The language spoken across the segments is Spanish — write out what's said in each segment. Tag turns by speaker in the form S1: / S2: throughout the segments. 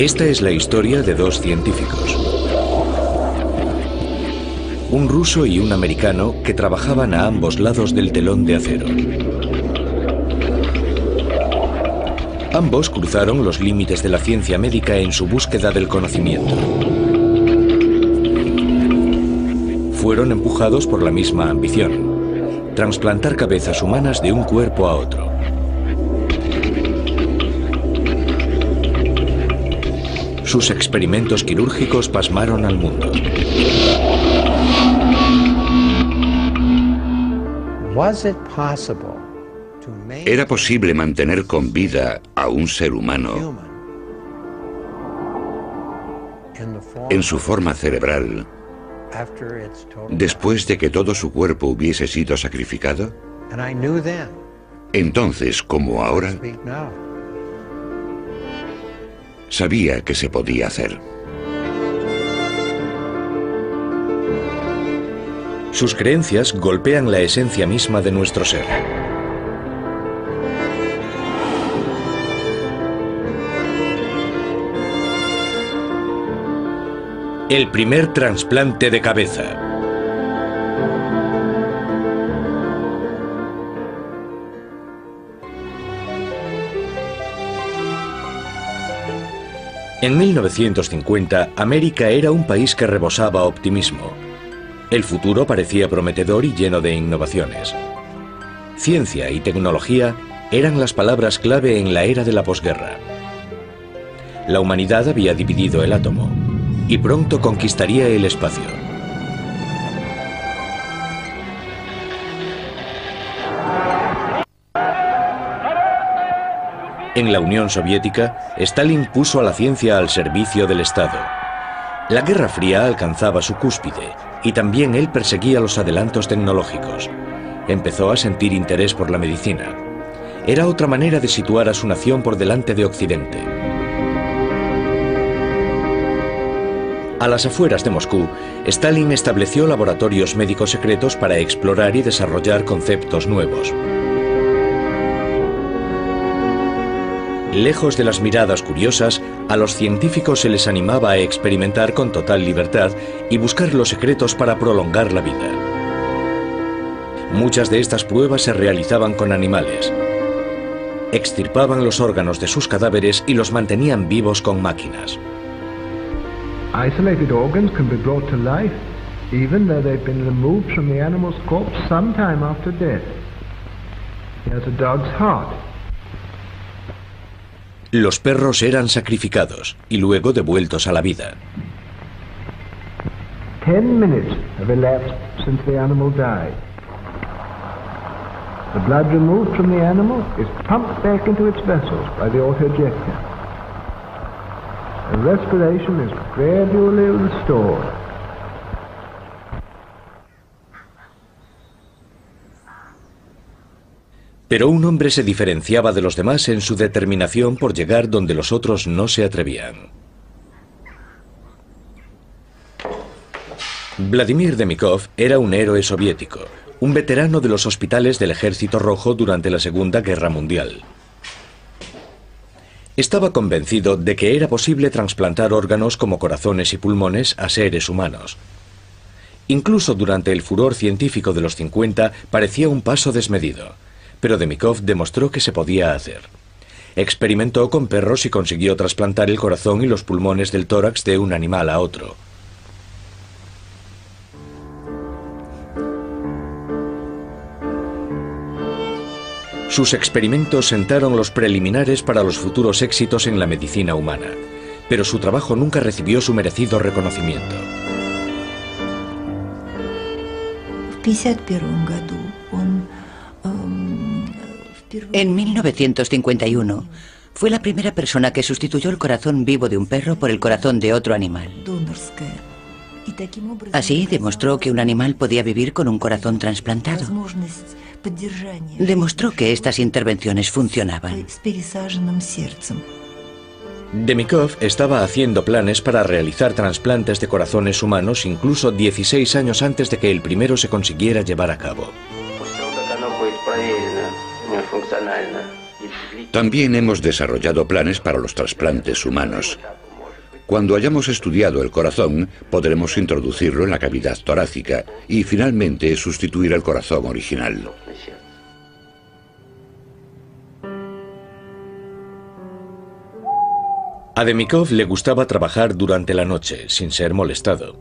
S1: Esta es la historia de dos científicos. Un ruso y un americano que trabajaban a ambos lados del telón de acero. Ambos cruzaron los límites de la ciencia médica en su búsqueda del conocimiento. Fueron empujados por la misma ambición: trasplantar cabezas humanas de un cuerpo a otro. Sus experimentos quirúrgicos pasmaron al mundo.
S2: ¿Era posible mantener con vida a un ser humano en su forma cerebral después de que todo su cuerpo hubiese sido sacrificado? Entonces, como ahora, sabía que se podía hacer.
S1: Sus creencias golpean la esencia misma de nuestro ser. El primer trasplante de cabeza. En 1950, América era un país que rebosaba optimismo. El futuro parecía prometedor y lleno de innovaciones. Ciencia y tecnología eran las palabras clave en la era de la posguerra. La humanidad había dividido el átomo y pronto conquistaría el espacio. En la Unión Soviética, Stalin puso a la ciencia al servicio del Estado. La Guerra Fría alcanzaba su cúspide y también él perseguía los adelantos tecnológicos. Empezó a sentir interés por la medicina. Era otra manera de situar a su nación por delante de Occidente. A las afueras de Moscú, Stalin estableció laboratorios médicos secretos para explorar y desarrollar conceptos nuevos. Lejos de las miradas curiosas, a los científicos se les animaba a experimentar con total libertad y buscar los secretos para prolongar la vida. Muchas de estas pruebas se realizaban con animales. Extirpaban los órganos de sus cadáveres y los mantenían vivos con máquinas.
S3: Isolated organs can be brought to life, even though they've been removed from the animal's corpse some time after death. Here's a dog's heart.
S1: Los perros eran sacrificados y luego devueltos a la vida.
S3: 10 minutes have elapsed since the animal died. The blood removed from the animal is pumped back into its vessels by the autoinjector. The respiration is gradually restored.
S1: Pero un hombre se diferenciaba de los demás en su determinación por llegar donde los otros no se atrevían. Vladimir Demikov era un héroe soviético, un veterano de los hospitales del Ejército Rojo durante la Segunda Guerra Mundial. Estaba convencido de que era posible trasplantar órganos como corazones y pulmones a seres humanos. Incluso durante el furor científico de los 50 parecía un paso desmedido, pero Demikov demostró que se podía hacer. Experimentó con perros y consiguió trasplantar el corazón y los pulmones del tórax de un animal a otro. Sus experimentos sentaron los preliminares para los futuros éxitos en la medicina humana, pero su trabajo nunca recibió su merecido reconocimiento.
S4: En 1951, fue la primera persona que sustituyó el corazón vivo de un perro por el corazón de otro animal. Así demostró que un animal podía vivir con un corazón trasplantado. Demostró que estas intervenciones funcionaban.
S1: Demikov estaba haciendo planes para realizar trasplantes de corazones humanos incluso 16 años antes de que el primero se consiguiera llevar a cabo.
S2: También hemos desarrollado planes para los trasplantes humanos. Cuando hayamos estudiado el corazón, podremos introducirlo en la cavidad torácica y finalmente sustituir el corazón original.
S1: A Demikov le gustaba trabajar durante la noche, sin ser molestado.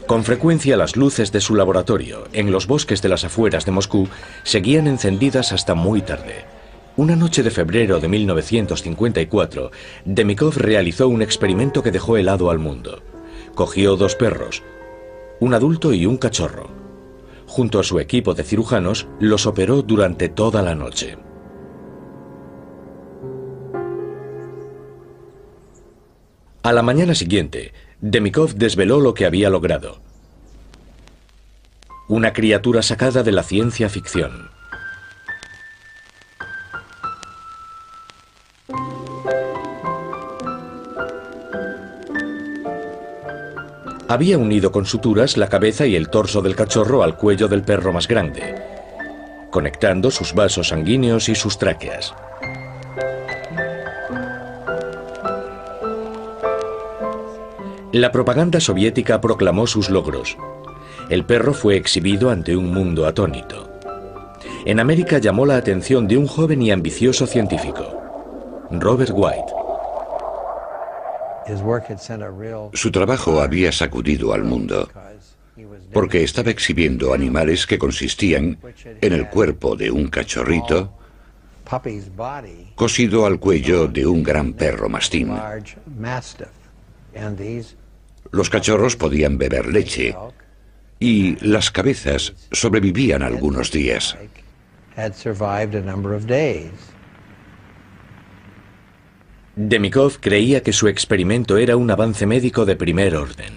S1: Con frecuencia las luces de su laboratorio, en los bosques de las afueras de Moscú, seguían encendidas hasta muy tarde. Una noche de febrero de 1954, Demikov realizó un experimento que dejó helado al mundo. Cogió 2 perros, un adulto y un cachorro. Junto a su equipo de cirujanos, los operó durante toda la noche. A la mañana siguiente, Demikov desveló lo que había logrado. Una criatura sacada de la ciencia ficción. Había unido con suturas la cabeza y el torso del cachorro al cuello del perro más grande, conectando sus vasos sanguíneos y sus tráqueas. La propaganda soviética proclamó sus logros. El perro fue exhibido ante un mundo atónito. En América llamó la atención de un joven y ambicioso científico, Robert White.
S2: Su trabajo había sacudido al mundo, porque estaba exhibiendo animales que consistían en el cuerpo de un cachorrito cosido al cuello de un gran perro mastín. Los cachorros podían beber leche y las cabezas sobrevivían algunos días.
S1: Demikov creía que su experimento era un avance médico de primer orden.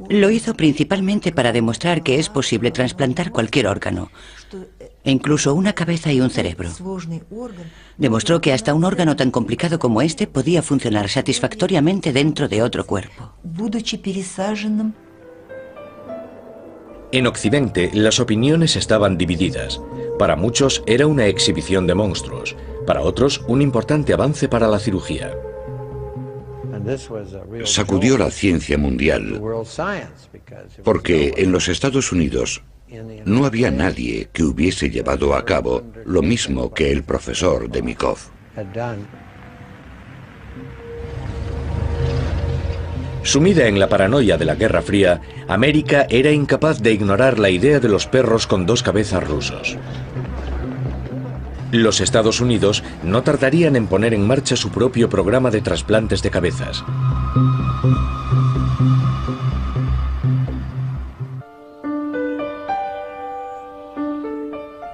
S4: Lo hizo principalmente para demostrar que es posible trasplantar cualquier órgano, e incluso una cabeza y un cerebro. Demostró que hasta un órgano tan complicado como este podía funcionar satisfactoriamente dentro de otro cuerpo.
S1: En Occidente, las opiniones estaban divididas. Para muchos era una exhibición de monstruos, para otros un importante avance para la cirugía.
S2: Sacudió la ciencia mundial, porque en los Estados Unidos no había nadie que hubiese llevado a cabo lo mismo que el profesor Demikov.
S1: Sumida en la paranoia de la Guerra Fría, América era incapaz de ignorar la idea de los perros con 2 cabezas rusos. Los Estados Unidos no tardarían en poner en marcha su propio programa de trasplantes de cabezas.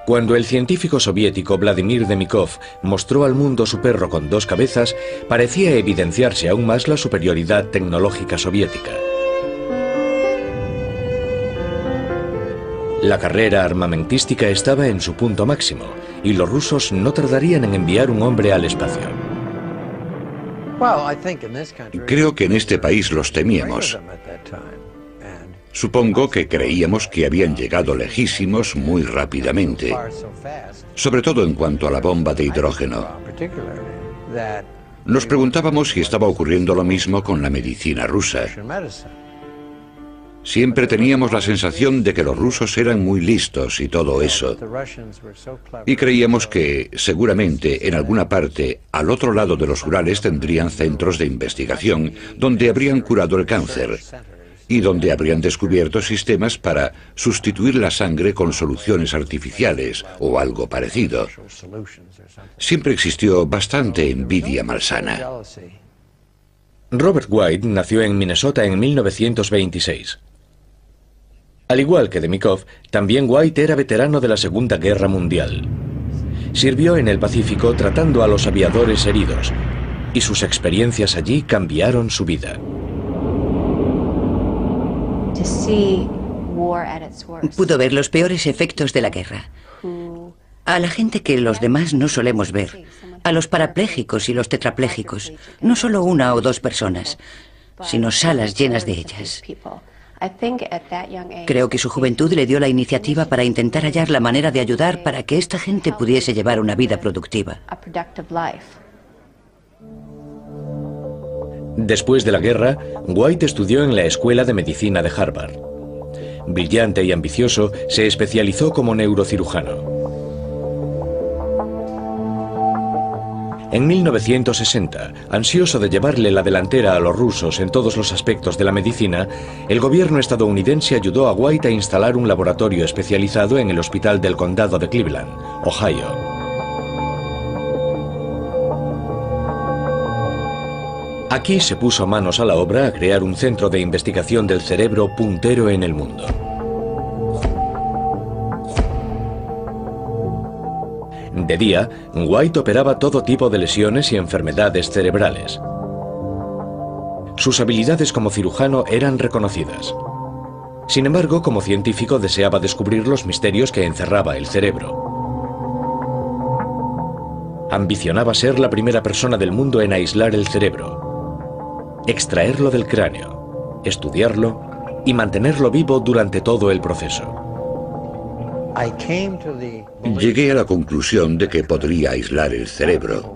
S1: Cuando el científico soviético Vladimir Demikov mostró al mundo su perro con 2 cabezas, parecía evidenciarse aún más la superioridad tecnológica soviética. La carrera armamentística estaba en su punto máximo, y los rusos no tardarían en enviar un hombre al espacio.
S2: Creo que en este país los temíamos. Supongo que creíamos que habían llegado lejísimos muy rápidamente, sobre todo en cuanto a la bomba de hidrógeno. Nos preguntábamos si estaba ocurriendo lo mismo con la medicina rusa. Siempre teníamos la sensación de que los rusos eran muy listos y todo eso. Y creíamos que, seguramente, en alguna parte, al otro lado de los Urales tendrían centros de investigación donde habrían curado el cáncer y donde habrían descubierto sistemas para sustituir la sangre con soluciones artificiales o algo parecido. Siempre existió bastante envidia malsana.
S1: Robert White nació en Minnesota en 1926. Al igual que Demikov, también White era veterano de la Segunda Guerra Mundial. Sirvió en el Pacífico tratando a los aviadores heridos, y sus experiencias allí cambiaron su vida.
S4: Pudo ver los peores efectos de la guerra. A la gente que los demás no solemos ver. A los parapléjicos y los tetrapléjicos. No solo 1 o 2 personas, sino salas llenas de ellas. Creo que su juventud le dio la iniciativa para intentar hallar la manera de ayudar para que esta gente pudiese llevar una vida productiva.
S1: Después de la guerra, White estudió en la Escuela de Medicina de Harvard. Brillante y ambicioso, se especializó como neurocirujano. En 1960, ansioso de llevarle la delantera a los rusos en todos los aspectos de la medicina, el gobierno estadounidense ayudó a White a instalar un laboratorio especializado en el Hospital del Condado de Cleveland, Ohio. Aquí se puso manos a la obra a crear un centro de investigación del cerebro puntero en el mundo. De día, White operaba todo tipo de lesiones y enfermedades cerebrales. Sus habilidades como cirujano eran reconocidas. Sin embargo, como científico deseaba descubrir los misterios que encerraba el cerebro. Ambicionaba ser la primera persona del mundo en aislar el cerebro, extraerlo del cráneo, estudiarlo y mantenerlo vivo durante todo el proceso.
S2: Llegué a la conclusión de que podría aislar el cerebro.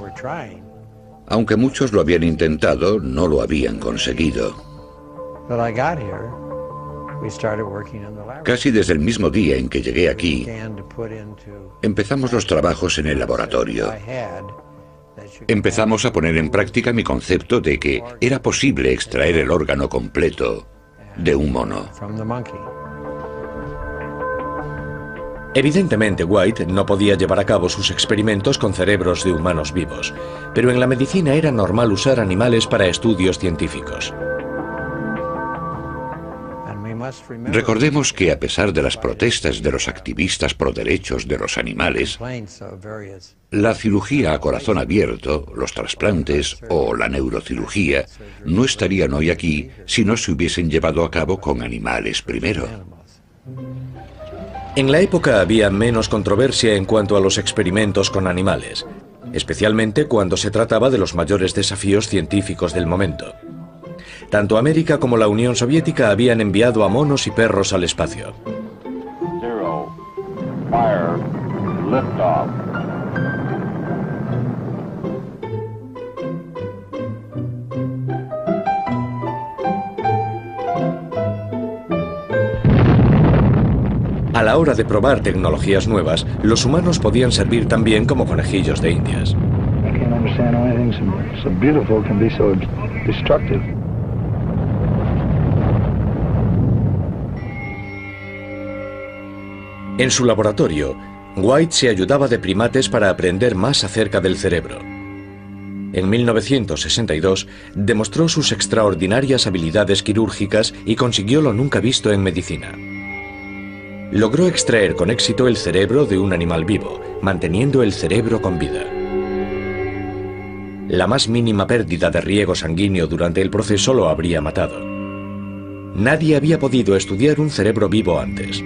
S2: Aunque muchos lo habían intentado, no lo habían conseguido. Casi desde el mismo día en que llegué aquí, empezamos los trabajos en el laboratorio. Empezamos a poner en práctica mi concepto de que era posible extraer el órgano completo de un mono.
S1: Evidentemente, White no podía llevar a cabo sus experimentos con cerebros de humanos vivos, pero en la medicina era normal usar animales para estudios científicos.
S2: Recordemos que a pesar de las protestas de los activistas pro derechos de los animales, la cirugía a corazón abierto, los trasplantes o la neurocirugía no estarían hoy aquí si no se hubiesen llevado a cabo con animales primero.
S1: En la época había menos controversia en cuanto a los experimentos con animales, especialmente cuando se trataba de los mayores desafíos científicos del momento. Tanto América como la Unión Soviética habían enviado a monos y perros al espacio.
S5: 0, fire, liftoff.
S1: A la hora de probar tecnologías nuevas, los humanos podían servir también como conejillos de indias. En su laboratorio, White se ayudaba de primates para aprender más acerca del cerebro. En 1962 demostró sus extraordinarias habilidades quirúrgicas y consiguió lo nunca visto en medicina. Logró extraer con éxito el cerebro de un animal vivo, manteniendo el cerebro con vida. La más mínima pérdida de riego sanguíneo durante el proceso lo habría matado. Nadie había podido estudiar un cerebro vivo antes.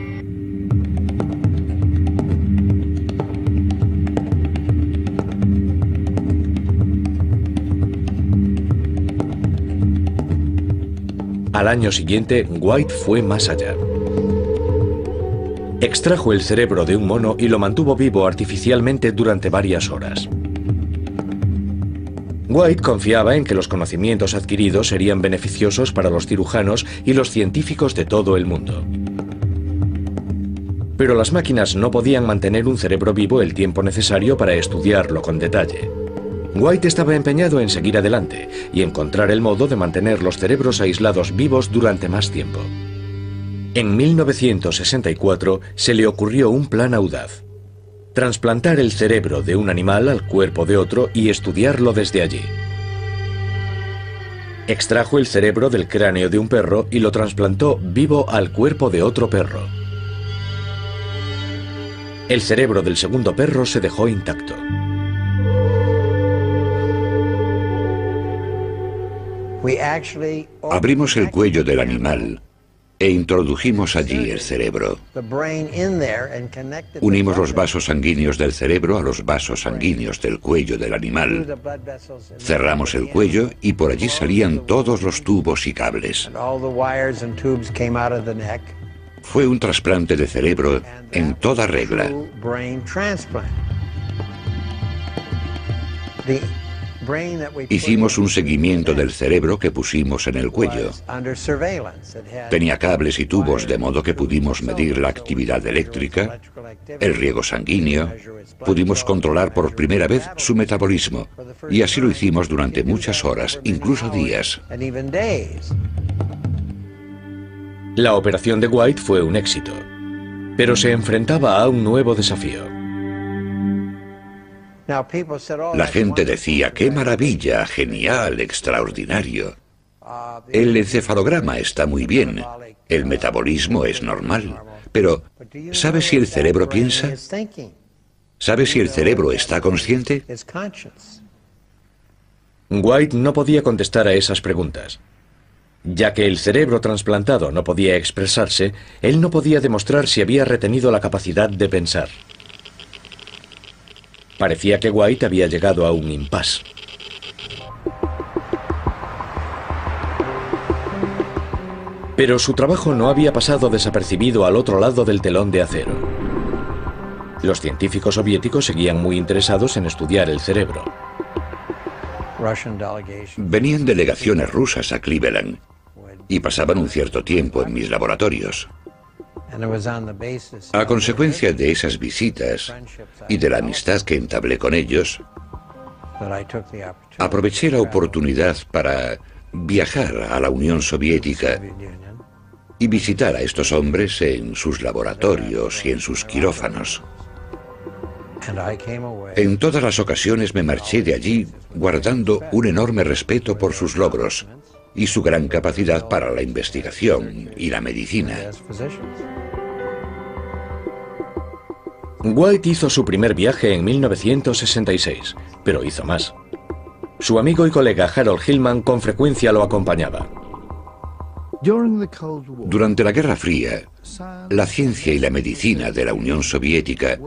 S1: Al año siguiente, White fue más allá. Extrajo el cerebro de un mono y lo mantuvo vivo artificialmente durante varias horas. White confiaba en que los conocimientos adquiridos serían beneficiosos para los cirujanos y los científicos de todo el mundo. Pero las máquinas no podían mantener un cerebro vivo el tiempo necesario para estudiarlo con detalle. White estaba empeñado en seguir adelante y encontrar el modo de mantener los cerebros aislados vivos durante más tiempo. En 1964 se le ocurrió un plan audaz: trasplantar el cerebro de un animal al cuerpo de otro y estudiarlo desde allí. Extrajo el cerebro del cráneo de un perro y lo trasplantó vivo al cuerpo de otro perro. El cerebro del segundo perro se dejó intacto.
S2: Abrimos el cuello del animal e introdujimos allí el cerebro. Unimos los vasos sanguíneos del cerebro a los vasos sanguíneos del cuello del animal. Cerramos el cuello y por allí salían todos los tubos y cables. Fue un trasplante de cerebro en toda regla. Hicimos un seguimiento del cerebro que pusimos en el cuello. Tenía cables y tubos de modo que pudimos medir la actividad eléctrica, el riego sanguíneo, pudimos controlar por primera vez su metabolismo, y así lo hicimos durante muchas horas, incluso días.
S1: La operación de White fue un éxito, pero se enfrentaba a un nuevo desafío.
S2: La gente decía, ¡qué maravilla, genial, extraordinario! El encefalograma está muy bien, el metabolismo es normal, pero ¿sabe si el cerebro piensa? ¿Sabe si el cerebro está consciente?
S1: White no podía contestar a esas preguntas. Ya que el cerebro trasplantado no podía expresarse, él no podía demostrar si había retenido la capacidad de pensar. Parecía que White había llegado a un impasse. Pero su trabajo no había pasado desapercibido al otro lado del telón de acero. Los científicos soviéticos seguían muy interesados en estudiar el cerebro.
S2: Venían delegaciones rusas a Cleveland y pasaban un cierto tiempo en mis laboratorios. A consecuencia de esas visitas y de la amistad que entablé con ellos, aproveché la oportunidad para viajar a la Unión Soviética y visitar a estos hombres en sus laboratorios y en sus quirófanos. En todas las ocasiones me marché de allí guardando un enorme respeto por sus logros y su gran capacidad para la investigación y la medicina.
S1: White hizo su primer viaje en 1966, pero hizo más. Su amigo y colega Harold Hillman con frecuencia lo acompañaba.
S2: Durante la Guerra Fría, la ciencia y la medicina de la Unión Soviética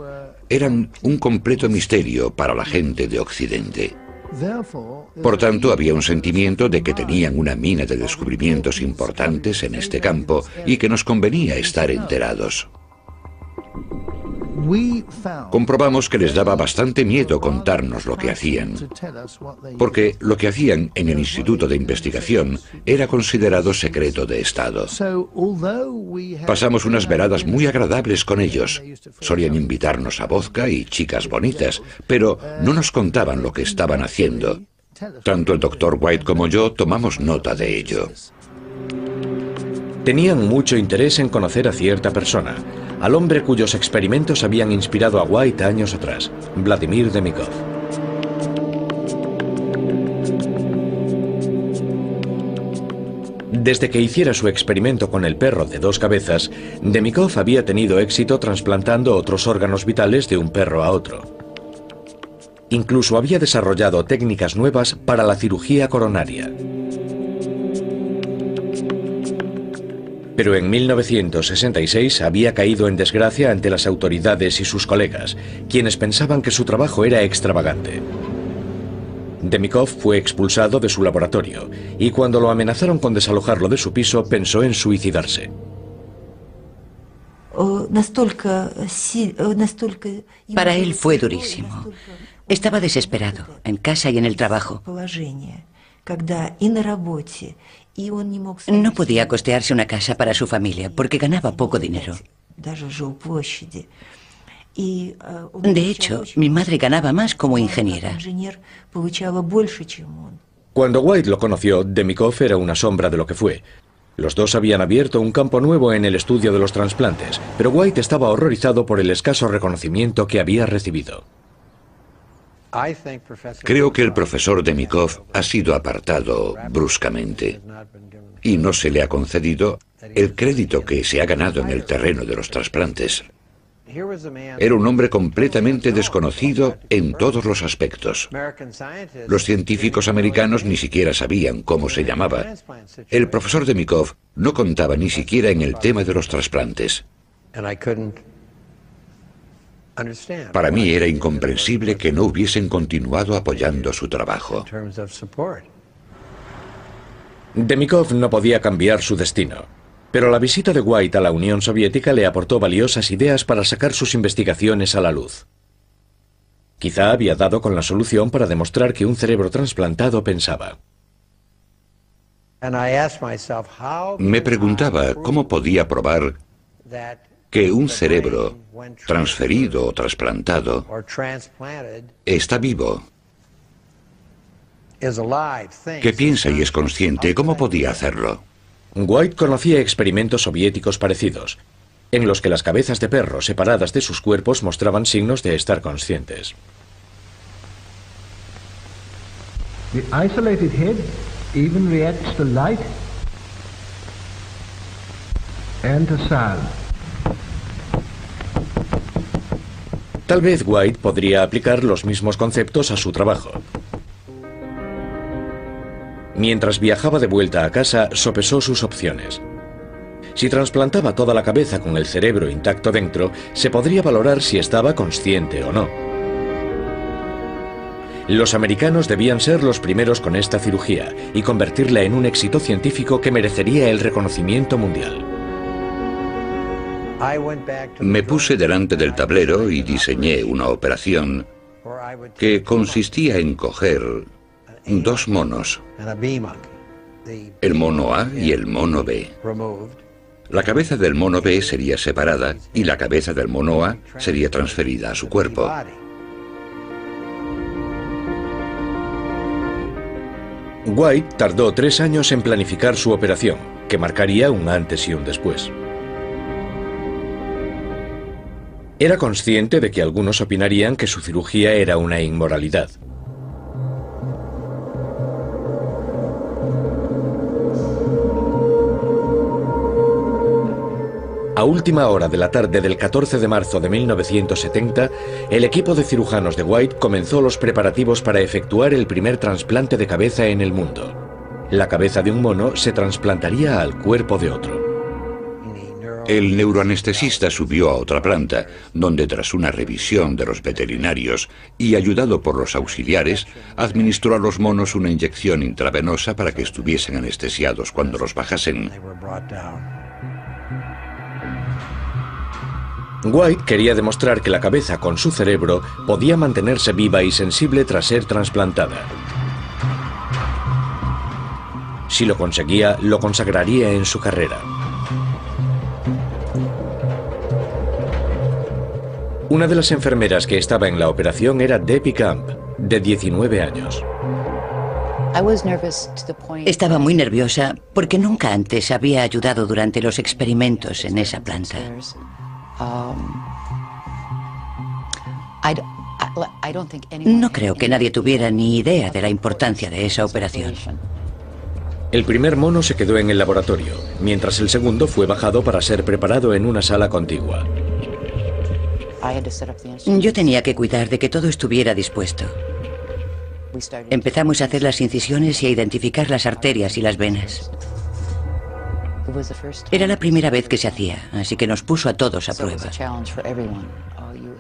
S2: eran un completo misterio para la gente de Occidente. Por tanto, había un sentimiento de que tenían una mina de descubrimientos importantes en este campo y que nos convenía estar enterados. Comprobamos que les daba bastante miedo contarnos lo que hacían, porque lo que hacían en el Instituto de Investigación era considerado secreto de Estado. Pasamos unas veladas muy agradables con ellos. Solían invitarnos a vodka y chicas bonitas, pero no nos contaban lo que estaban haciendo. Tanto el Dr. White como yo tomamos nota de ello.
S1: Tenían mucho interés en conocer a cierta persona, al hombre cuyos experimentos habían inspirado a White años atrás, Vladimir Demikov. Desde que hiciera su experimento con el perro de 2 cabezas, Demikov había tenido éxito trasplantando otros órganos vitales de un perro a otro. Incluso había desarrollado técnicas nuevas para la cirugía coronaria. Pero en 1966 había caído en desgracia ante las autoridades y sus colegas, quienes pensaban que su trabajo era extravagante. Demikov fue expulsado de su laboratorio y cuando lo amenazaron con desalojarlo de su piso, pensó en suicidarse.
S4: Para él fue durísimo. Estaba desesperado, en casa y en el trabajo. No podía costearse una casa para su familia porque ganaba poco dinero. De hecho, mi madre ganaba más como ingeniera.
S1: Cuando White lo conoció, Demikov era una sombra de lo que fue. Los dos habían abierto un campo nuevo en el estudio de los trasplantes, pero White estaba horrorizado por el escaso reconocimiento que había recibido.
S2: Creo que el profesor Demikov ha sido apartado bruscamente y no se le ha concedido el crédito que se ha ganado en el terreno de los trasplantes. Era un hombre completamente desconocido en todos los aspectos. Los científicos americanos ni siquiera sabían cómo se llamaba. El profesor Demikov no contaba ni siquiera en el tema de los trasplantes. Para mí era incomprensible que no hubiesen continuado apoyando su trabajo.
S1: Demikov no podía cambiar su destino, pero la visita de White a la Unión Soviética le aportó valiosas ideas para sacar sus investigaciones a la luz. Quizá había dado con la solución para demostrar que un cerebro trasplantado pensaba.
S2: Me preguntaba cómo podía probar que un cerebro transferido o trasplantado está vivo, que piensa y es consciente. ¿Cómo podía hacerlo?
S1: White conocía experimentos soviéticos parecidos, en los que las cabezas de perro separadas de sus cuerpos mostraban signos de estar conscientes.
S3: The isolated head even reacts to light and to sound.
S1: Tal vez White podría aplicar los mismos conceptos a su trabajo. Mientras viajaba de vuelta a casa, sopesó sus opciones. Si trasplantaba toda la cabeza con el cerebro intacto dentro, se podría valorar si estaba consciente o no. Los americanos debían ser los primeros con esta cirugía y convertirla en un éxito científico que merecería el reconocimiento mundial.
S2: Me puse delante del tablero y diseñé una operación que consistía en coger dos monos, el mono A y el mono B. La cabeza del mono B sería separada y la cabeza del mono A sería transferida a su cuerpo.
S1: White tardó 3 años en planificar su operación, que marcaría un antes y un después. Era consciente de que algunos opinarían que su cirugía era una inmoralidad. A última hora de la tarde del 14 de marzo de 1970, el equipo de cirujanos de White comenzó los preparativos para efectuar el primer trasplante de cabeza en el mundo. La cabeza de un mono se trasplantaría al cuerpo de otro.
S2: El neuroanestesista subió a otra planta, donde tras una revisión de los veterinarios y ayudado por los auxiliares, administró a los monos una inyección intravenosa para que estuviesen anestesiados cuando los bajasen.
S1: White quería demostrar que la cabeza con su cerebro podía mantenerse viva y sensible tras ser trasplantada. Si lo conseguía, lo consagraría en su carrera. Una de las enfermeras que estaba en la operación era Debbie Camp, de 19 años.
S4: Estaba muy nerviosa porque nunca antes había ayudado durante los experimentos en esa planta. No creo que nadie tuviera ni idea de la importancia de esa operación.
S1: El primer mono se quedó en el laboratorio, mientras el segundo fue bajado para ser preparado en una sala contigua.
S4: Yo tenía que cuidar de que todo estuviera dispuesto. Empezamos a hacer las incisiones y a identificar las arterias y las venas. Era la primera vez que se hacía, así que nos puso a todos a prueba.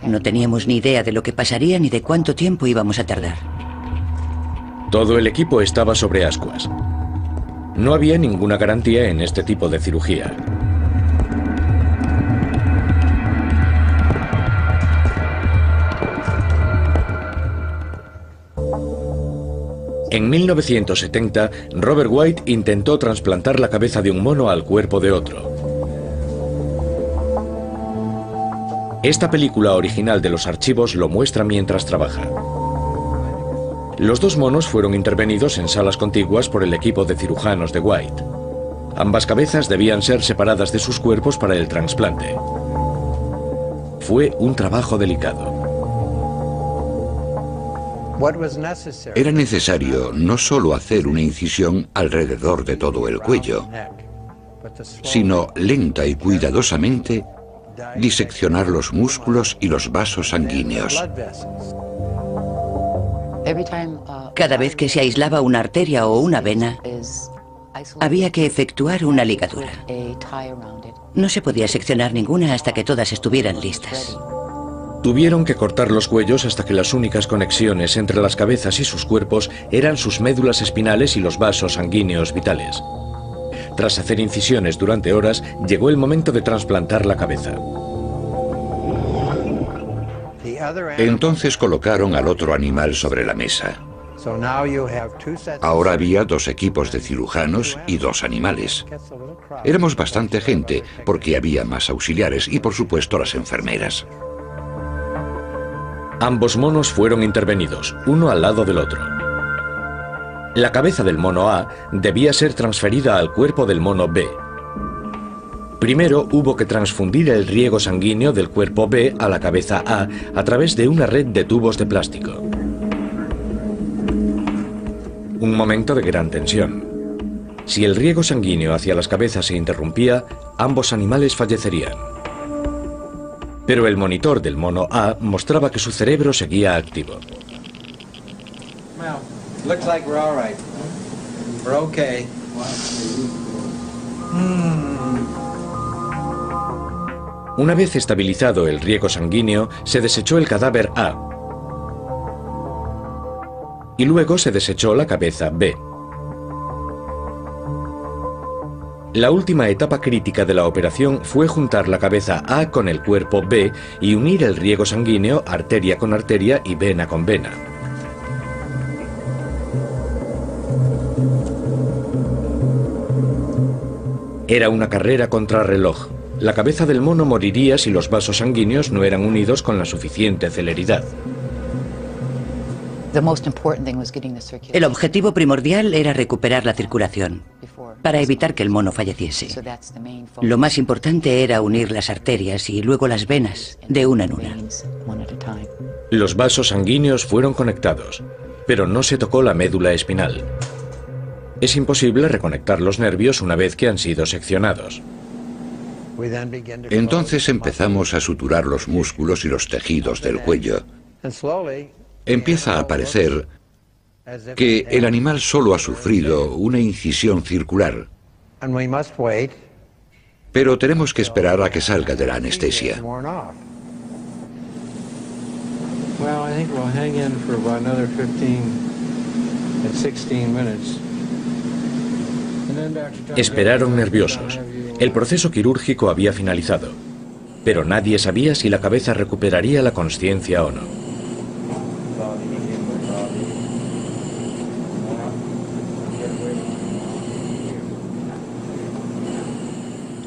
S4: No teníamos ni idea de lo que pasaría ni de cuánto tiempo íbamos a tardar.
S1: Todo el equipo estaba sobre ascuas. No había ninguna garantía en este tipo de cirugía. En 1970, Robert White intentó trasplantar la cabeza de un mono al cuerpo de otro. Esta película original de los archivos lo muestra mientras trabaja. Los dos monos fueron intervenidos en salas contiguas por el equipo de cirujanos de White. Ambas cabezas debían ser separadas de sus cuerpos para el trasplante. Fue un trabajo delicado.
S2: Era necesario no solo hacer una incisión alrededor de todo el cuello, sino lenta y cuidadosamente diseccionar los músculos y los vasos sanguíneos.
S4: Cada vez que se aislaba una arteria o una vena, había que efectuar una ligadura. No se podía seccionar ninguna hasta que todas estuvieran listas.
S1: Tuvieron que cortar los cuellos hasta que las únicas conexiones entre las cabezas y sus cuerpos eran sus médulas espinales y los vasos sanguíneos vitales. Tras hacer incisiones durante horas, llegó el momento de trasplantar la cabeza.
S2: Entonces colocaron al otro animal sobre la mesa. Ahora había 2 equipos de cirujanos y 2 animales. Éramos bastante gente porque había más auxiliares y por supuesto las enfermeras.
S1: Ambos monos fueron intervenidos, uno al lado del otro. La cabeza del mono A debía ser transferida al cuerpo del mono B. Primero hubo que transfundir el riego sanguíneo del cuerpo B a la cabeza a través de una red de tubos de plástico. Un momento de gran tensión. Si el riego sanguíneo hacia las cabezas se interrumpía, ambos animales fallecerían. Pero el monitor del mono A mostraba que su cerebro seguía activo. Una vez estabilizado el riego sanguíneo, se desechó el cadáver A. Y luego se desechó la cabeza B. La última etapa crítica de la operación fue juntar la cabeza A con el cuerpo B y unir el riego sanguíneo arteria con arteria y vena con vena. Era una carrera contrarreloj. La cabeza del mono moriría si los vasos sanguíneos no eran unidos con la suficiente celeridad.
S4: El objetivo primordial era recuperar la circulación, para evitar que el mono falleciese. Lo más importante era unir las arterias y luego las venas, de una en una.
S1: Los vasos sanguíneos fueron conectados, pero no se tocó la médula espinal. Es imposible reconectar los nervios una vez que han sido seccionados.
S2: Entonces empezamos a suturar los músculos y los tejidos del cuello. Empieza a parecer que el animal solo ha sufrido una incisión circular. Pero tenemos que esperar a que salga de la anestesia.
S1: Esperaron nerviosos. El proceso quirúrgico había finalizado, pero nadie sabía si la cabeza recuperaría la consciencia o no.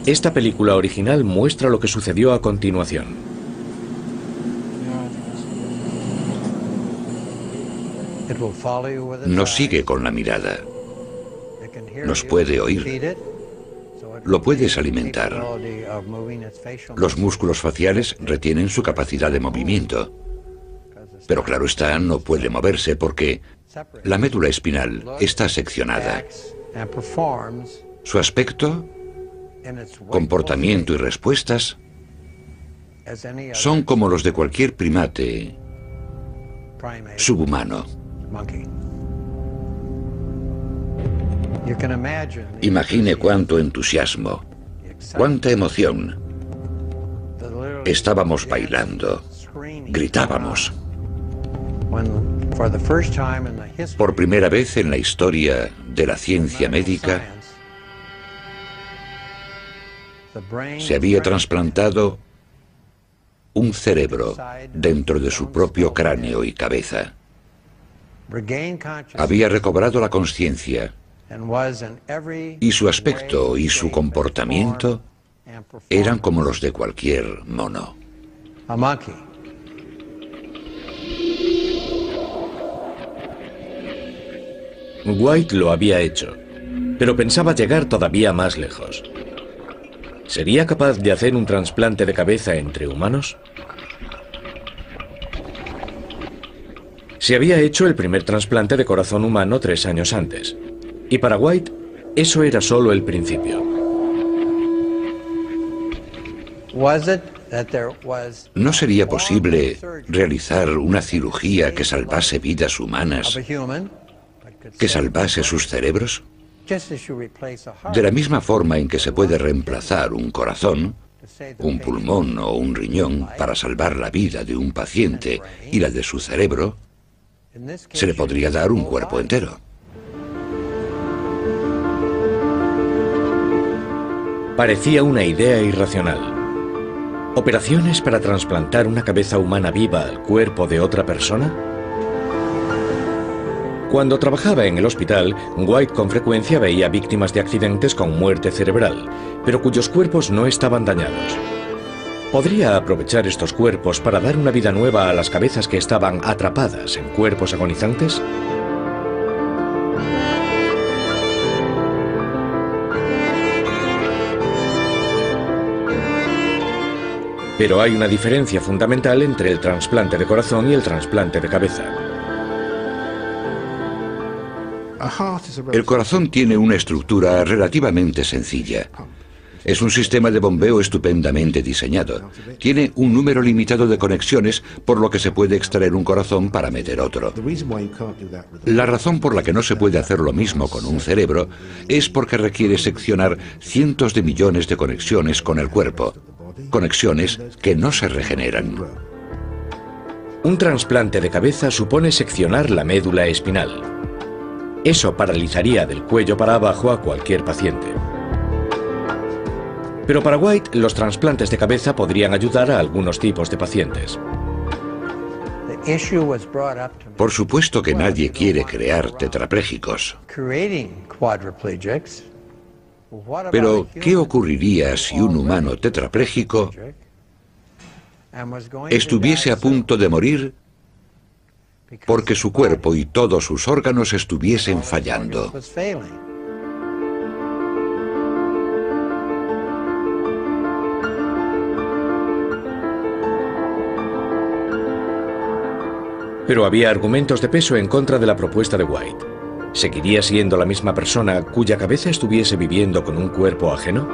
S1: Esta película original muestra lo que sucedió a continuación.
S2: Nos sigue con la mirada. Nos puede oír. Lo puedes alimentar. Los músculos faciales retienen su capacidad de movimiento. Pero claro está, no puede moverse porque la médula espinal está seccionada. Su aspecto, comportamiento y respuestas son como los de cualquier primate subhumano. Imagine cuánto entusiasmo, cuánta emoción. Estábamos bailando, gritábamos. Por primera vez en la historia de la ciencia médica, se había trasplantado un cerebro dentro de su propio cráneo y cabeza. Había recobrado la conciencia y su aspecto y su comportamiento eran como los de cualquier mono.
S1: White lo había hecho, pero pensaba llegar todavía más lejos. ¿Sería capaz de hacer un trasplante de cabeza entre humanos? Se había hecho el primer trasplante de corazón humano 3 años antes. Y para White, eso era solo el principio.
S2: ¿No sería posible realizar una cirugía que salvase vidas humanas, que salvase sus cerebros? De la misma forma en que se puede reemplazar un corazón, un pulmón o un riñón para salvar la vida de un paciente y la de su cerebro, se le podría dar un cuerpo entero.
S1: Parecía una idea irracional. ¿Operaciones para trasplantar una cabeza humana viva al cuerpo de otra persona? Cuando trabajaba en el hospital, White con frecuencia veía víctimas de accidentes con muerte cerebral, pero cuyos cuerpos no estaban dañados. ¿Podría aprovechar estos cuerpos para dar una vida nueva a las cabezas que estaban atrapadas en cuerpos agonizantes? Pero hay una diferencia fundamental entre el trasplante de corazón y el trasplante de cabeza.
S2: El corazón tiene una estructura relativamente sencilla. Es un sistema de bombeo estupendamente diseñado. Tiene un número limitado de conexiones, por lo que se puede extraer un corazón para meter otro. La razón por la que no se puede hacer lo mismo con un cerebro es porque requiere seccionar cientos de millones de conexiones con el cuerpo. Conexiones que no se regeneran.
S1: Un trasplante de cabeza supone seccionar la médula espinal. Eso paralizaría del cuello para abajo a cualquier paciente. Pero para White, los trasplantes de cabeza podrían ayudar a algunos tipos de pacientes.
S2: Por supuesto que nadie quiere crear tetraplégicos. Pero, ¿qué ocurriría si un humano tetrapléjico estuviese a punto de morir porque su cuerpo y todos sus órganos estuviesen fallando?
S1: Pero había argumentos de peso en contra de la propuesta de White. ¿Seguiría siendo la misma persona cuya cabeza estuviese viviendo con un cuerpo ajeno?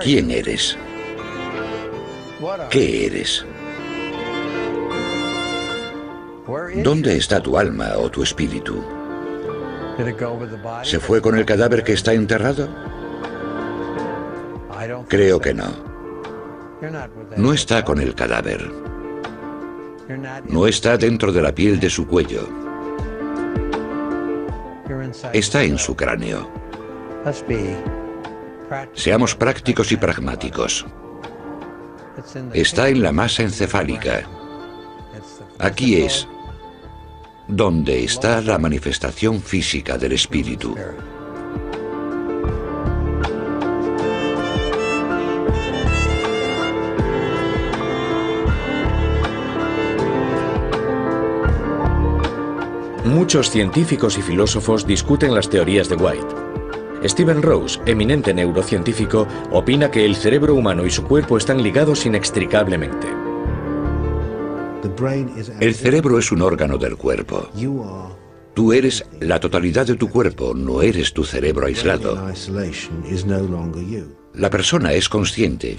S2: ¿Quién eres? ¿Qué eres? ¿Dónde está tu alma o tu espíritu? ¿Se fue con el cadáver que está enterrado? Creo que no. No está con el cadáver. No está dentro de la piel de su cuello. Está en su cráneo. Seamos prácticos y pragmáticos. Está en la masa encefálica. Aquí es donde está la manifestación física del espíritu.
S1: Muchos científicos y filósofos discuten las teorías de White. Stephen Rose, eminente neurocientífico, opina que el cerebro humano y su cuerpo están ligados inextricablemente.
S2: El cerebro es un órgano del cuerpo. Tú eres la totalidad de tu cuerpo, no eres tu cerebro aislado. La persona es consciente.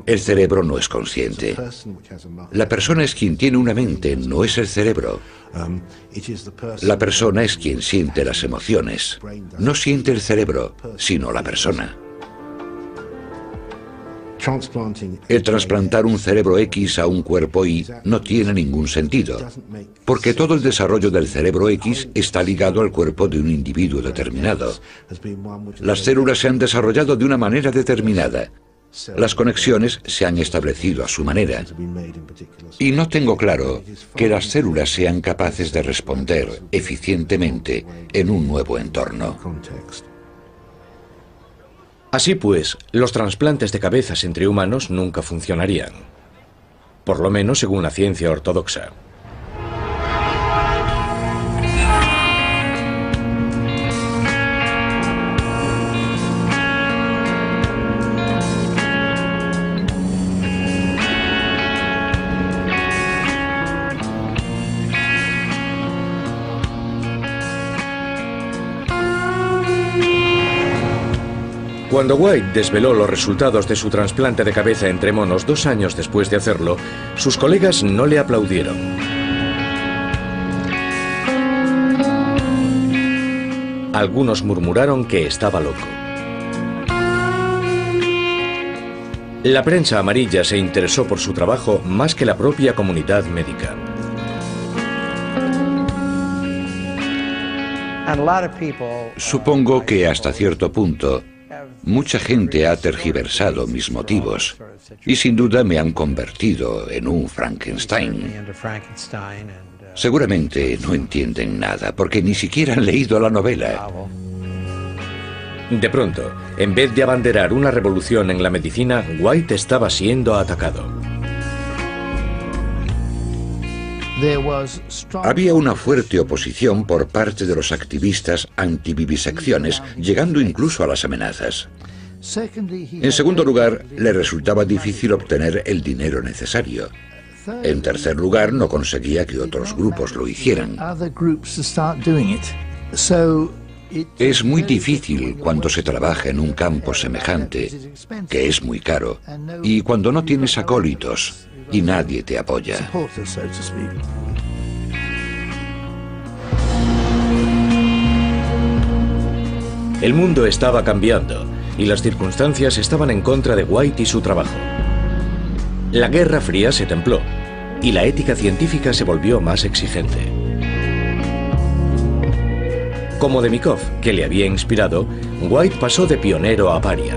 S2: El cerebro no es consciente. La persona es quien tiene una mente, no es el cerebro. La persona es quien siente las emociones. No siente el cerebro, sino la persona. El trasplantar un cerebro X a un cuerpo Y no tiene ningún sentido, porque todo el desarrollo del cerebro X está ligado al cuerpo de un individuo determinado. Las células se han desarrollado de una manera determinada. Las conexiones se han establecido a su manera. Y no tengo claro que las células sean capaces de responder eficientemente en un nuevo entorno.
S1: Así pues, los trasplantes de cabezas entre humanos nunca funcionarían. Por lo menos según la ciencia ortodoxa. Cuando White desveló los resultados de su trasplante de cabeza entre monos 2 años después de hacerlo, sus colegas no le aplaudieron. Algunos murmuraron que estaba loco. La prensa amarilla se interesó por su trabajo más que la propia comunidad médica.
S2: Supongo que hasta cierto punto mucha gente ha tergiversado mis motivos y sin duda me han convertido en un Frankenstein. Seguramente no entienden nada porque ni siquiera han leído la novela.
S1: De pronto, en vez de abanderar una revolución en la medicina, White estaba siendo atacado.
S2: Había una fuerte oposición por parte de los activistas antivivisecciones, llegando incluso a las amenazas. En segundo lugar, le resultaba difícil obtener el dinero necesario. En tercer lugar, no conseguía que otros grupos lo hicieran. Es muy difícil cuando se trabaja en un campo semejante, que es muy caro, y cuando no tienes acólitos y nadie te apoya.
S1: El mundo estaba cambiando y las circunstancias estaban en contra de White y su trabajo. La Guerra Fría se templó y la ética científica se volvió más exigente. Como Demikov, que le había inspirado, White pasó de pionero a paria.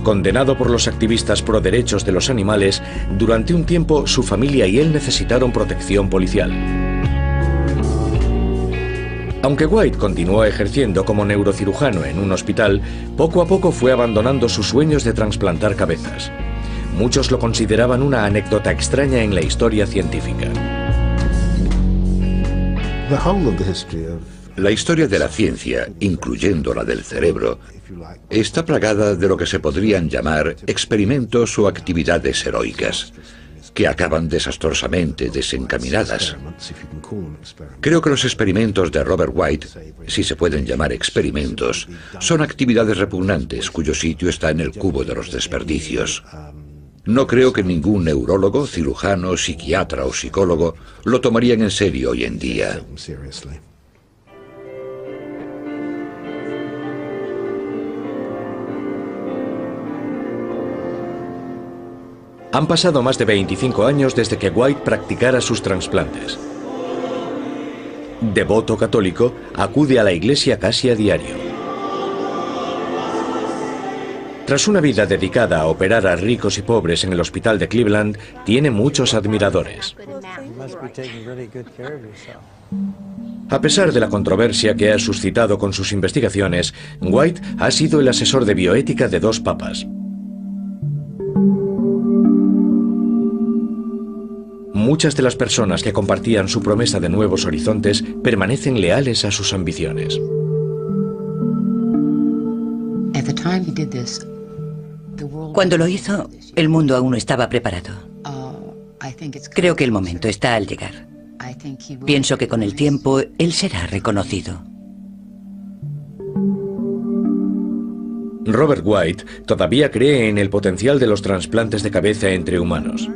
S1: Condenado por los activistas pro derechos de los animales, durante un tiempo su familia y él necesitaron protección policial. Aunque White continuó ejerciendo como neurocirujano en un hospital, poco a poco fue abandonando sus sueños de trasplantar cabezas. Muchos lo consideraban una anécdota extraña en la historia científica.
S2: La historia de la ciencia, incluyendo la del cerebro, está plagada de lo que se podrían llamar experimentos o actividades heroicas, que acaban desastrosamente desencaminadas. Creo que los experimentos de Robert White, si se pueden llamar experimentos, son actividades repugnantes cuyo sitio está en el cubo de los desperdicios. No creo que ningún neurólogo, cirujano, psiquiatra o psicólogo lo tomarían en serio hoy en día.
S1: Han pasado más de 25 años desde que White practicara sus trasplantes. Devoto católico, acude a la iglesia casi a diario. Tras una vida dedicada a operar a ricos y pobres en el hospital de Cleveland, tiene muchos admiradores. A pesar de la controversia que ha suscitado con sus investigaciones, White ha sido el asesor de bioética de 2 papas. Muchas de las personas que compartían su promesa de nuevos horizontes permanecen leales a sus ambiciones.
S4: Cuando lo hizo, el mundo aún no estaba preparado. Creo que el momento está al llegar. Pienso que con el tiempo él será reconocido.
S1: Robert White todavía cree en el potencial de los trasplantes de cabeza entre humanos.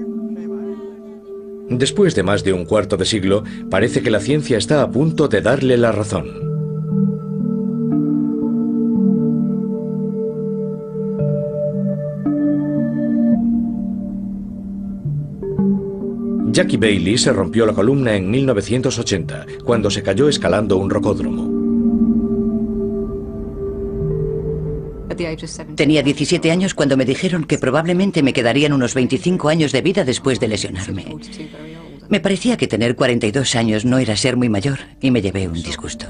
S1: Después de más de un cuarto de siglo, parece que la ciencia está a punto de darle la razón. Jackie Bailey se rompió la columna en 1980, cuando se cayó escalando un rocódromo.
S4: Tenía 17 años cuando me dijeron que probablemente me quedarían unos 25 años de vida después de lesionarme. Me parecía que tener 42 años no era ser muy mayor y me llevé un disgusto.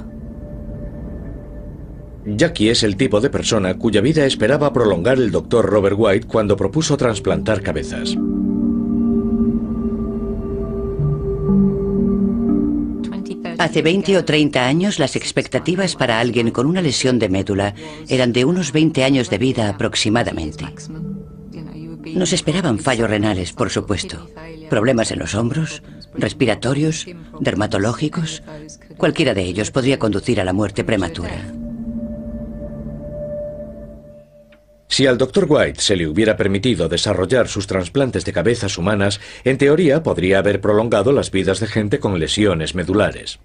S1: Jackie es el tipo de persona cuya vida esperaba prolongar el Dr. Robert White cuando propuso trasplantar cabezas.
S4: Hace 20 o 30 años las expectativas para alguien con una lesión de médula eran de unos 20 años de vida aproximadamente. Nos esperaban fallos renales, por supuesto, problemas en los hombros, respiratorios, dermatológicos. Cualquiera de ellos podría conducir a la muerte prematura.
S1: Si al Dr. White se le hubiera permitido desarrollar sus trasplantes de cabezas humanas, en teoría podría haber prolongado las vidas de gente con lesiones medulares.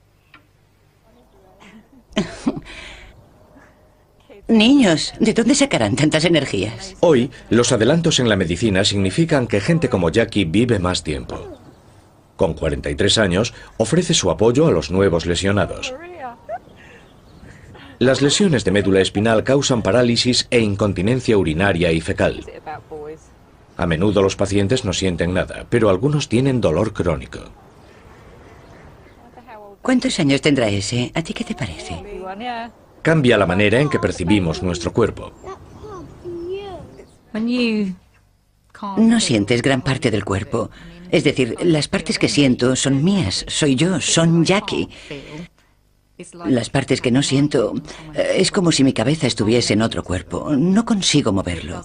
S4: Niños, ¿de dónde sacarán tantas energías?
S1: Hoy, los adelantos en la medicina significan que gente como Jackie vive más tiempo. Con 43 años, ofrece su apoyo a los nuevos lesionados. Las lesiones de médula espinal causan parálisis e incontinencia urinaria y fecal. A menudo los pacientes no sienten nada, pero algunos tienen dolor crónico.
S4: ¿Cuántos años tendrá ese? ¿A ti qué te parece?
S1: Cambia la manera en que percibimos nuestro cuerpo.
S4: No sientes gran parte del cuerpo. Es decir, las partes que siento son mías, soy yo, son Jackie. Las partes que no siento, es como si mi cabeza estuviese en otro cuerpo. No consigo moverlo.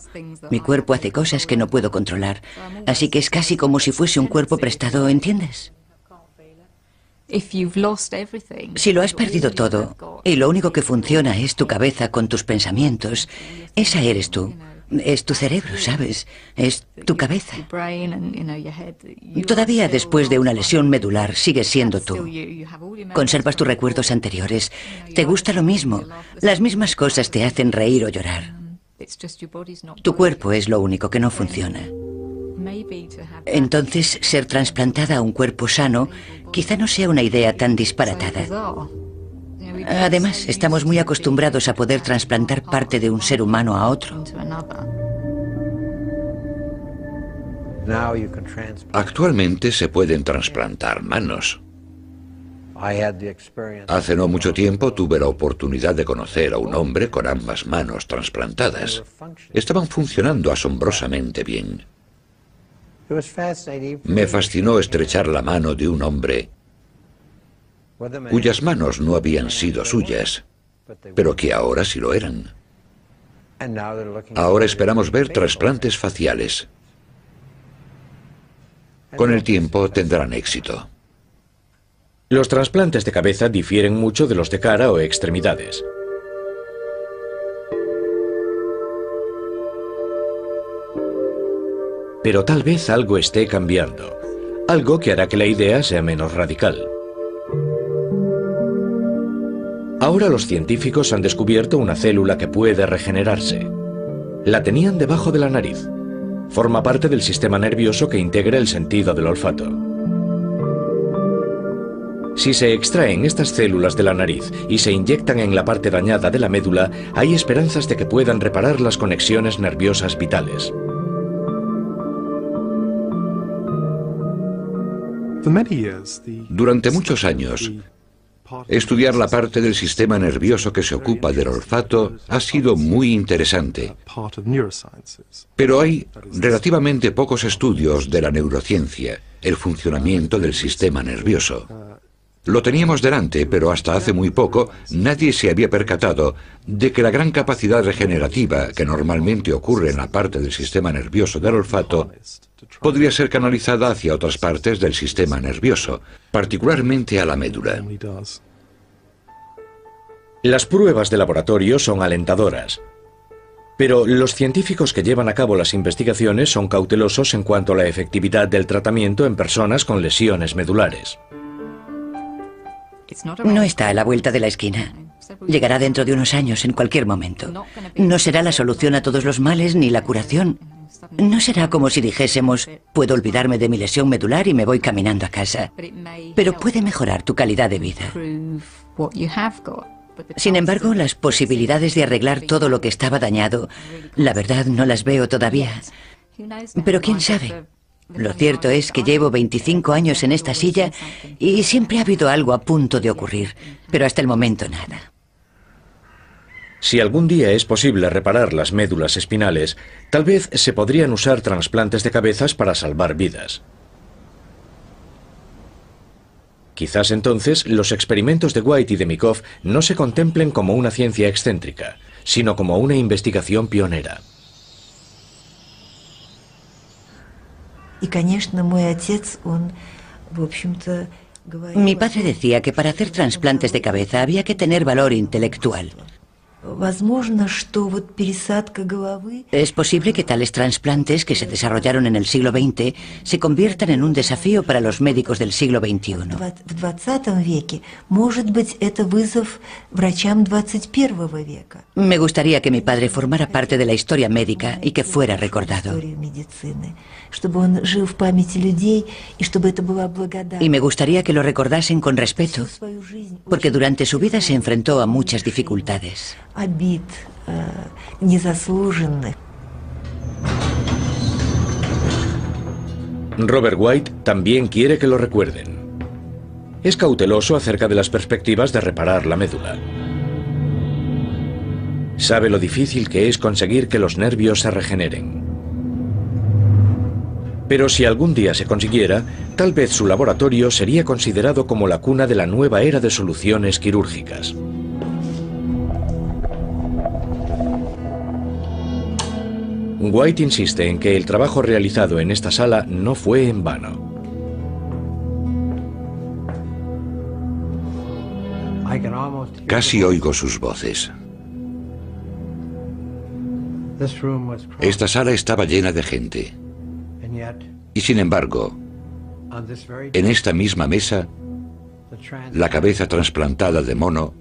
S4: Mi cuerpo hace cosas que no puedo controlar. Así que es casi como si fuese un cuerpo prestado, ¿entiendes? Si lo has perdido todo y lo único que funciona es tu cabeza con tus pensamientos, esa eres tú. Es tu cerebro, ¿sabes? Es tu cabeza. Todavía después de una lesión medular sigues siendo tú. Conservas tus recuerdos anteriores. Te gusta lo mismo. Las mismas cosas te hacen reír o llorar. Tu cuerpo es lo único que no funciona. Entonces, ser trasplantada a un cuerpo sano quizá no sea una idea tan disparatada. Además, estamos muy acostumbrados a poder trasplantar parte de un ser humano a otro.
S2: Actualmente se pueden trasplantar manos. Hace no mucho tiempo tuve la oportunidad de conocer a un hombre con ambas manos trasplantadas. Estaban funcionando asombrosamente bien. Me fascinó estrechar la mano de un hombre cuyas manos no habían sido suyas, pero que ahora sí lo eran. Ahora esperamos ver trasplantes faciales. Con el tiempo tendrán éxito.
S1: Los trasplantes de cabeza difieren mucho de los de cara o extremidades. Pero tal vez algo esté cambiando, algo que hará que la idea sea menos radical. Ahora los científicos han descubierto una célula que puede regenerarse. La tenían debajo de la nariz. Forma parte del sistema nervioso que integra el sentido del olfato. Si se extraen estas células de la nariz y se inyectan en la parte dañada de la médula, hay esperanzas de que puedan reparar las conexiones nerviosas vitales.
S2: Durante muchos años, estudiar la parte del sistema nervioso que se ocupa del olfato ha sido muy interesante. Pero hay relativamente pocos estudios de la neurociencia, el funcionamiento del sistema nervioso. Lo teníamos delante, pero hasta hace muy poco nadie se había percatado de que la gran capacidad regenerativa que normalmente ocurre en la parte del sistema nervioso del olfato podría ser canalizada hacia otras partes del sistema nervioso, particularmente a la médula.
S1: Las pruebas de laboratorio son alentadoras, pero los científicos que llevan a cabo las investigaciones son cautelosos en cuanto a la efectividad del tratamiento en personas con lesiones medulares.
S4: No está a la vuelta de la esquina. Llegará dentro de unos años, en cualquier momento. No será la solución a todos los males ni la curación. No será como si dijésemos, puedo olvidarme de mi lesión medular y me voy caminando a casa. Pero puede mejorar tu calidad de vida. Sin embargo, las posibilidades de arreglar todo lo que estaba dañado, la verdad no las veo todavía. Pero quién sabe. Lo cierto es que llevo 25 años en esta silla y siempre ha habido algo a punto de ocurrir, pero hasta el momento nada.
S1: Si algún día es posible reparar las médulas espinales, tal vez se podrían usar trasplantes de cabezas para salvar vidas. Quizás entonces los experimentos de White y de Mykov no se contemplen como una ciencia excéntrica, sino como una investigación pionera.
S4: Mi padre decía que para hacer trasplantes de cabeza había que tener valor intelectual. Es posible que tales trasplantes que se desarrollaron en el siglo XX se conviertan en un desafío para los médicos del siglo XXI. Me gustaría que mi padre formara parte de la historia médica y que fuera recordado. Y me gustaría que lo recordasen con respeto, porque durante su vida se enfrentó a muchas dificultades.
S1: Robert White también quiere que lo recuerden. Es cauteloso acerca de las perspectivas de reparar la médula. Sabe lo difícil que es conseguir que los nervios se regeneren. Pero si algún día se consiguiera, tal vez su laboratorio sería considerado como la cuna de la nueva era de soluciones quirúrgicas. White insiste en que el trabajo realizado en esta sala no fue en vano.
S2: Casi oigo sus voces. Esta sala estaba llena de gente. Y sin embargo, en esta misma mesa, la cabeza trasplantada de mono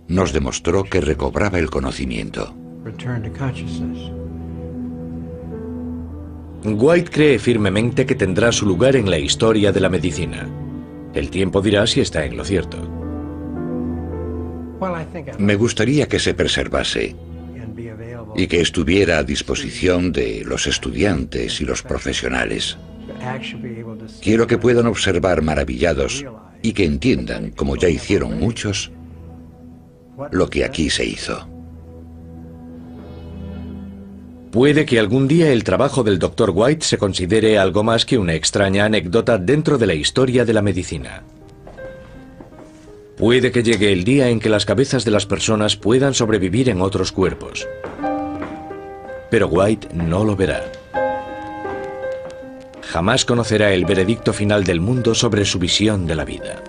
S2: nos demostró que recobraba el conocimiento.
S1: White cree firmemente que tendrá su lugar en la historia de la medicina. El tiempo dirá si está en lo cierto.
S2: Me gustaría que se preservase y que estuviera a disposición de los estudiantes y los profesionales. Quiero que puedan observar maravillados y que entiendan, como ya hicieron muchos, lo que aquí se hizo.
S1: Puede que algún día el trabajo del Dr. White se considere algo más que una extraña anécdota dentro de la historia de la medicina. Puede que llegue el día en que las cabezas de las personas puedan sobrevivir en otros cuerpos. Pero White no lo verá. Jamás conocerá el veredicto final del mundo sobre su visión de la vida.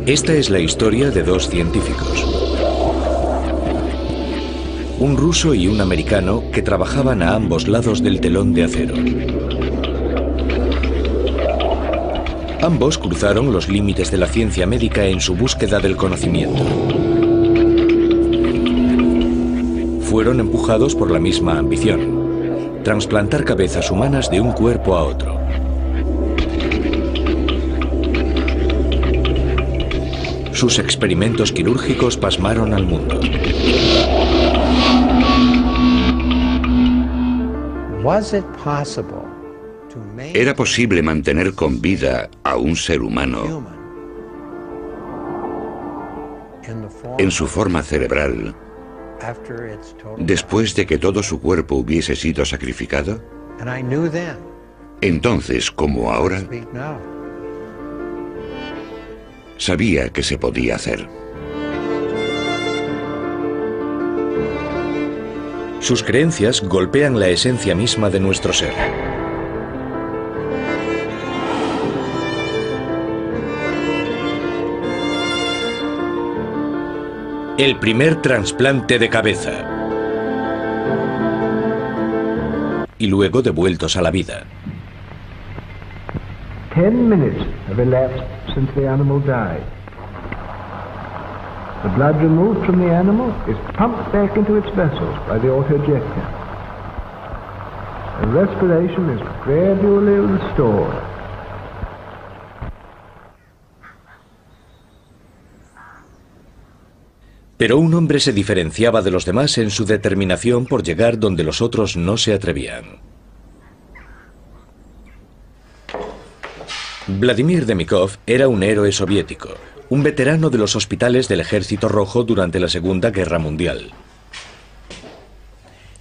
S1: Esta es la historia de dos científicos. Un ruso y un americano que trabajaban a ambos lados del telón de acero. Ambos cruzaron los límites de la ciencia médica en su búsqueda del conocimiento. Fueron empujados por la misma ambición: trasplantar cabezas humanas de un cuerpo a otro. Sus experimentos quirúrgicos pasmaron al mundo.
S2: ¿Era posible mantener con vida a un ser humano en su forma cerebral después de que todo su cuerpo hubiese sido sacrificado? Entonces, como ahora, sabía que se podía hacer.
S1: Sus creencias golpean la esencia misma de nuestro ser. El primer trasplante de cabeza. Y luego devueltos a la vida.
S3: 10 minutes have elapsed since the animal died. The blood removed from the animal is pumped back into its vessels by the autoinjector. And respiration is gradually restored.
S1: Pero un hombre se diferenciaba de los demás en su determinación por llegar donde los otros no se atrevían. Vladimir Demikov era un héroe soviético, un veterano de los hospitales del Ejército Rojo durante la Segunda Guerra Mundial.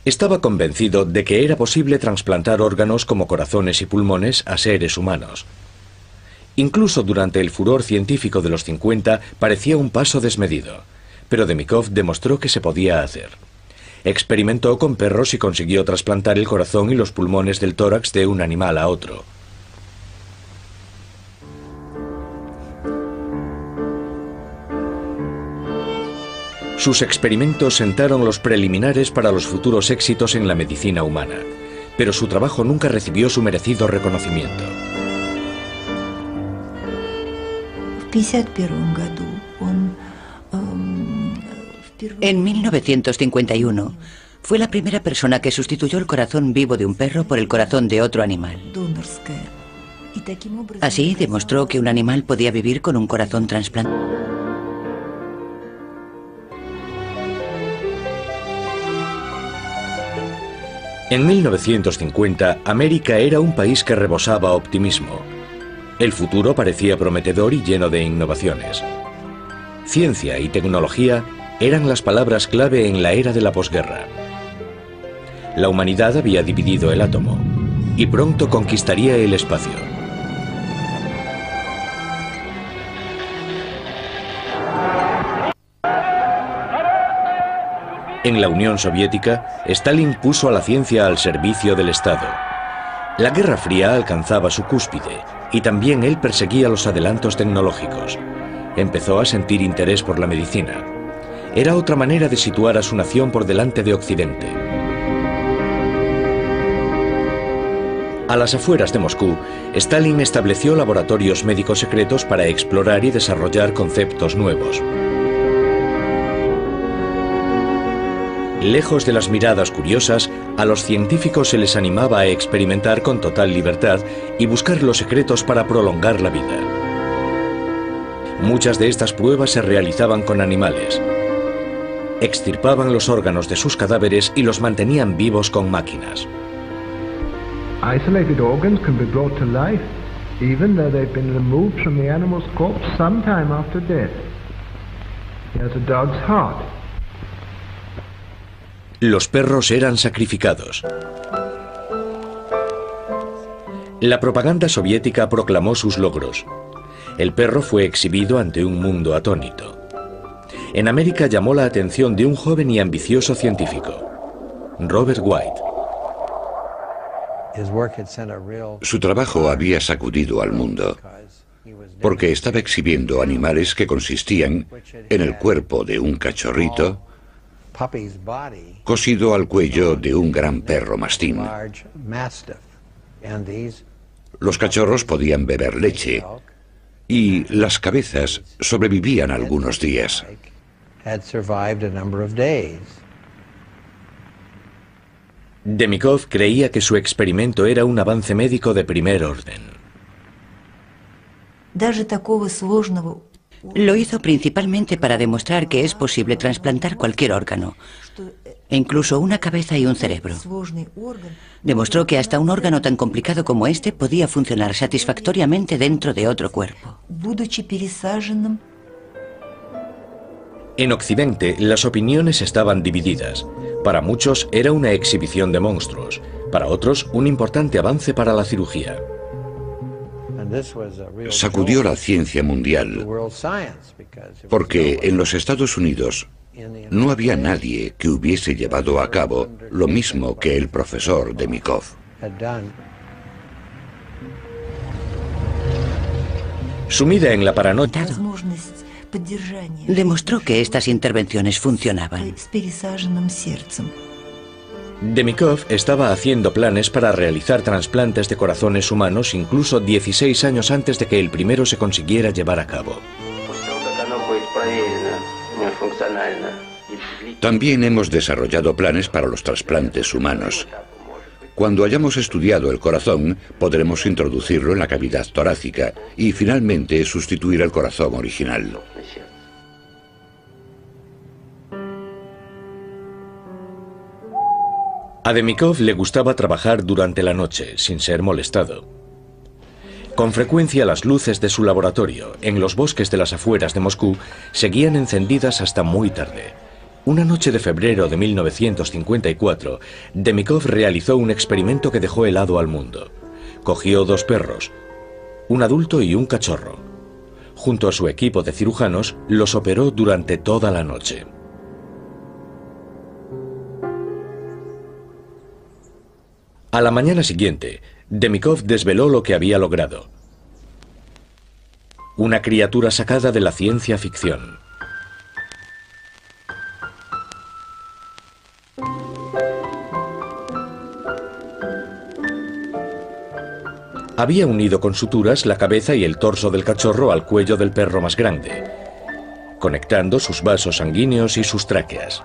S1: Estaba convencido de que era posible trasplantar órganos como corazones y pulmones a seres humanos. Incluso durante el furor científico de los 50 parecía un paso desmedido, pero Demikov demostró que se podía hacer. Experimentó con perros y consiguió trasplantar el corazón y los pulmones del tórax de un animal a otro. Sus experimentos sentaron los preliminares para los futuros éxitos en la medicina humana, pero su trabajo nunca recibió su merecido reconocimiento.
S4: En 1951, fue la primera persona que sustituyó el corazón vivo de un perro por el corazón de otro animal. Así demostró que un animal podía vivir con un corazón trasplantado.
S1: En 1950, América era un país que rebosaba optimismo. El futuro parecía prometedor y lleno de innovaciones. Ciencia y tecnología eran las palabras clave en la era de la posguerra. La humanidad había dividido el átomo y pronto conquistaría el espacio. En la Unión Soviética, Stalin puso a la ciencia al servicio del Estado. La Guerra Fría alcanzaba su cúspide y también él perseguía los adelantos tecnológicos. Empezó a sentir interés por la medicina. Era otra manera de situar a su nación por delante de Occidente. A las afueras de Moscú, Stalin estableció laboratorios médicos secretos para explorar y desarrollar conceptos nuevos. Lejos de las miradas curiosas, a los científicos se les animaba a experimentar con total libertad y buscar los secretos para prolongar la vida. Muchas de estas pruebas se realizaban con animales. Extirpaban los órganos de sus cadáveres y los mantenían vivos con máquinas.
S3: Isolated organs can be brought to life, even though they've been removed from the animal's corpse some time after death. Here's a dog's heart.
S1: Los perros eran sacrificados. La propaganda soviética proclamó sus logros. El perro fue exhibido ante un mundo atónito. En América llamó la atención de un joven y ambicioso científico, Robert White.
S2: Su trabajo había sacudido al mundo, porque estaba exhibiendo animales que consistían en el cuerpo de un cachorrito cosido al cuello de un gran perro mastín. Los cachorros podían beber leche y las cabezas sobrevivían algunos días.
S1: Demikov creía que su experimento era un avance médico de primer orden.
S4: Lo hizo principalmente para demostrar que es posible trasplantar cualquier órgano, e incluso una cabeza y un cerebro. Demostró que hasta un órgano tan complicado como este podía funcionar satisfactoriamente dentro de otro cuerpo.
S1: En Occidente, las opiniones estaban divididas. Para muchos era una exhibición de monstruos, para otros un importante avance para la cirugía.
S2: Sacudió la ciencia mundial, porque en los Estados Unidos no había nadie que hubiese llevado a cabo lo mismo que el profesor Demikov.
S1: Sumida en la paranoia,
S4: demostró que estas intervenciones funcionaban.
S1: Demikov estaba haciendo planes para realizar trasplantes de corazones humanos incluso 16 años antes de que el primero se consiguiera llevar a cabo.
S2: También hemos desarrollado planes para los trasplantes humanos. Cuando hayamos estudiado el corazón, podremos introducirlo en la cavidad torácica y finalmente sustituir el corazón original.
S1: A Demikov le gustaba trabajar durante la noche, sin ser molestado. Con frecuencia las luces de su laboratorio, en los bosques de las afueras de Moscú, seguían encendidas hasta muy tarde. Una noche de febrero de 1954, Demikov realizó un experimento que dejó helado al mundo. Cogió 2 perros, un adulto y un cachorro. Junto a su equipo de cirujanos, los operó durante toda la noche. A la mañana siguiente, Demikov desveló lo que había logrado. Una criatura sacada de la ciencia ficción. Había unido con suturas la cabeza y el torso del cachorro al cuello del perro más grande, conectando sus vasos sanguíneos y sus tráqueas.